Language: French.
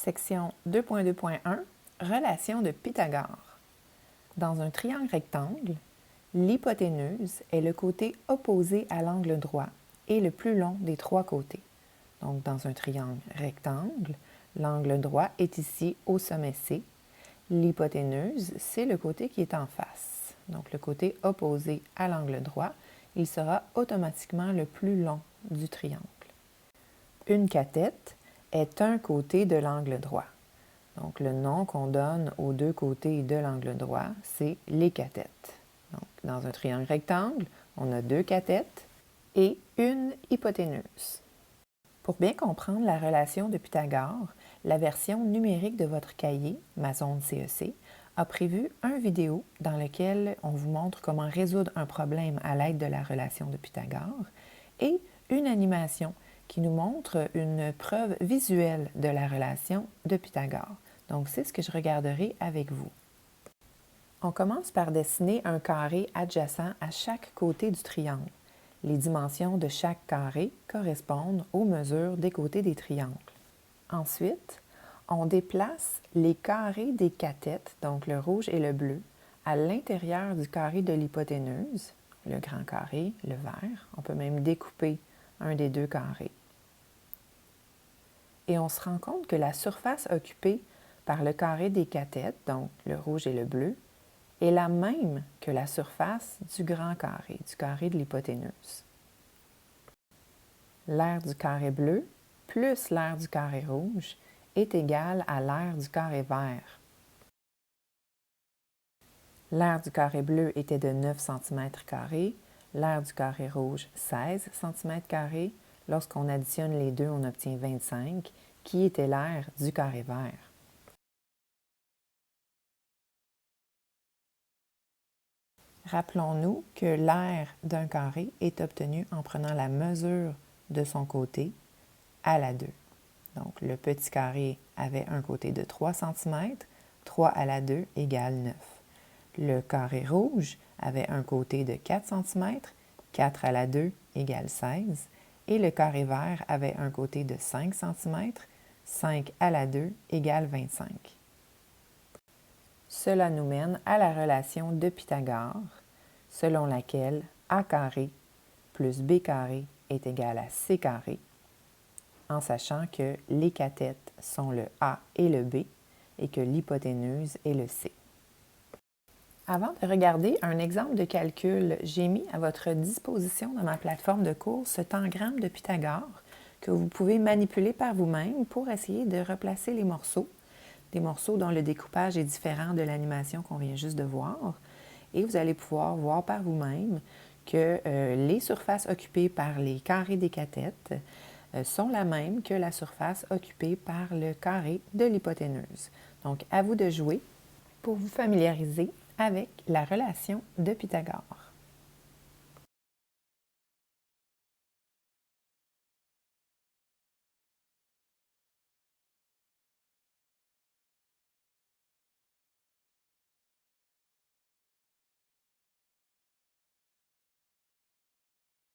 Section 2.2.1 Relation de Pythagore. Dans un triangle rectangle, l'hypoténuse est le côté opposé à l'angle droit et le plus long des trois côtés. Donc, dans un triangle rectangle, l'angle droit est ici au sommet C. L'hypoténuse, c'est le côté qui est en face. Donc, le côté opposé à l'angle droit, il sera automatiquement le plus long du triangle. Une cathète est un côté de l'angle droit. Donc, le nom qu'on donne aux deux côtés de l'angle droit, c'est les cathètes. Donc, dans un triangle rectangle, on a deux cathètes et une hypoténuse. Pour bien comprendre la relation de Pythagore, la version numérique de votre cahier, Mazone CEC, a prévu une vidéo dans laquelle on vous montre comment résoudre un problème à l'aide de la relation de Pythagore et une animation qui nous montre une preuve visuelle de la relation de Pythagore. Donc, c'est ce que je regarderai avec vous. On commence par dessiner un carré adjacent à chaque côté du triangle. Les dimensions de chaque carré correspondent aux mesures des côtés des triangles. Ensuite, on déplace les carrés des cathètes, donc le rouge et le bleu, à l'intérieur du carré de l'hypoténuse, le grand carré, le vert. On peut même découper un des deux carrés. Et on se rend compte que la surface occupée par le carré des cathètes, donc le rouge et le bleu, est la même que la surface du grand carré, du carré de l'hypoténuse. L'aire du carré bleu plus l'aire du carré rouge est égal à l'aire du carré vert. L'aire du carré bleu était de 9 cm², l'aire du carré rouge 16 cm². Lorsqu'on additionne les deux, on obtient 25, qui était l'aire du carré vert. Rappelons-nous que l'aire d'un carré est obtenue en prenant la mesure de son côté à la 2. Donc, le petit carré avait un côté de 3 cm, 3 à la 2 égale 9. Le carré rouge avait un côté de 4 cm, 4 à la 2 égale 16. Et le carré vert avait un côté de 5 cm, 5 à la 2 égale 25. Cela nous mène à la relation de Pythagore, selon laquelle a carré plus b carré est égal à c carré, en sachant que les cathètes sont le a et le b et que l'hypoténuse est le c. Avant de regarder un exemple de calcul, j'ai mis à votre disposition dans ma plateforme de cours ce tangramme de Pythagore que vous pouvez manipuler par vous-même pour essayer de replacer les morceaux, des morceaux dont le découpage est différent de l'animation qu'on vient juste de voir. Et vous allez pouvoir voir par vous-même que les surfaces occupées par les carrés des cathètes sont la même que la surface occupée par le carré de l'hypoténuse. Donc, à vous de jouer pour vous familiariser avec la relation de Pythagore.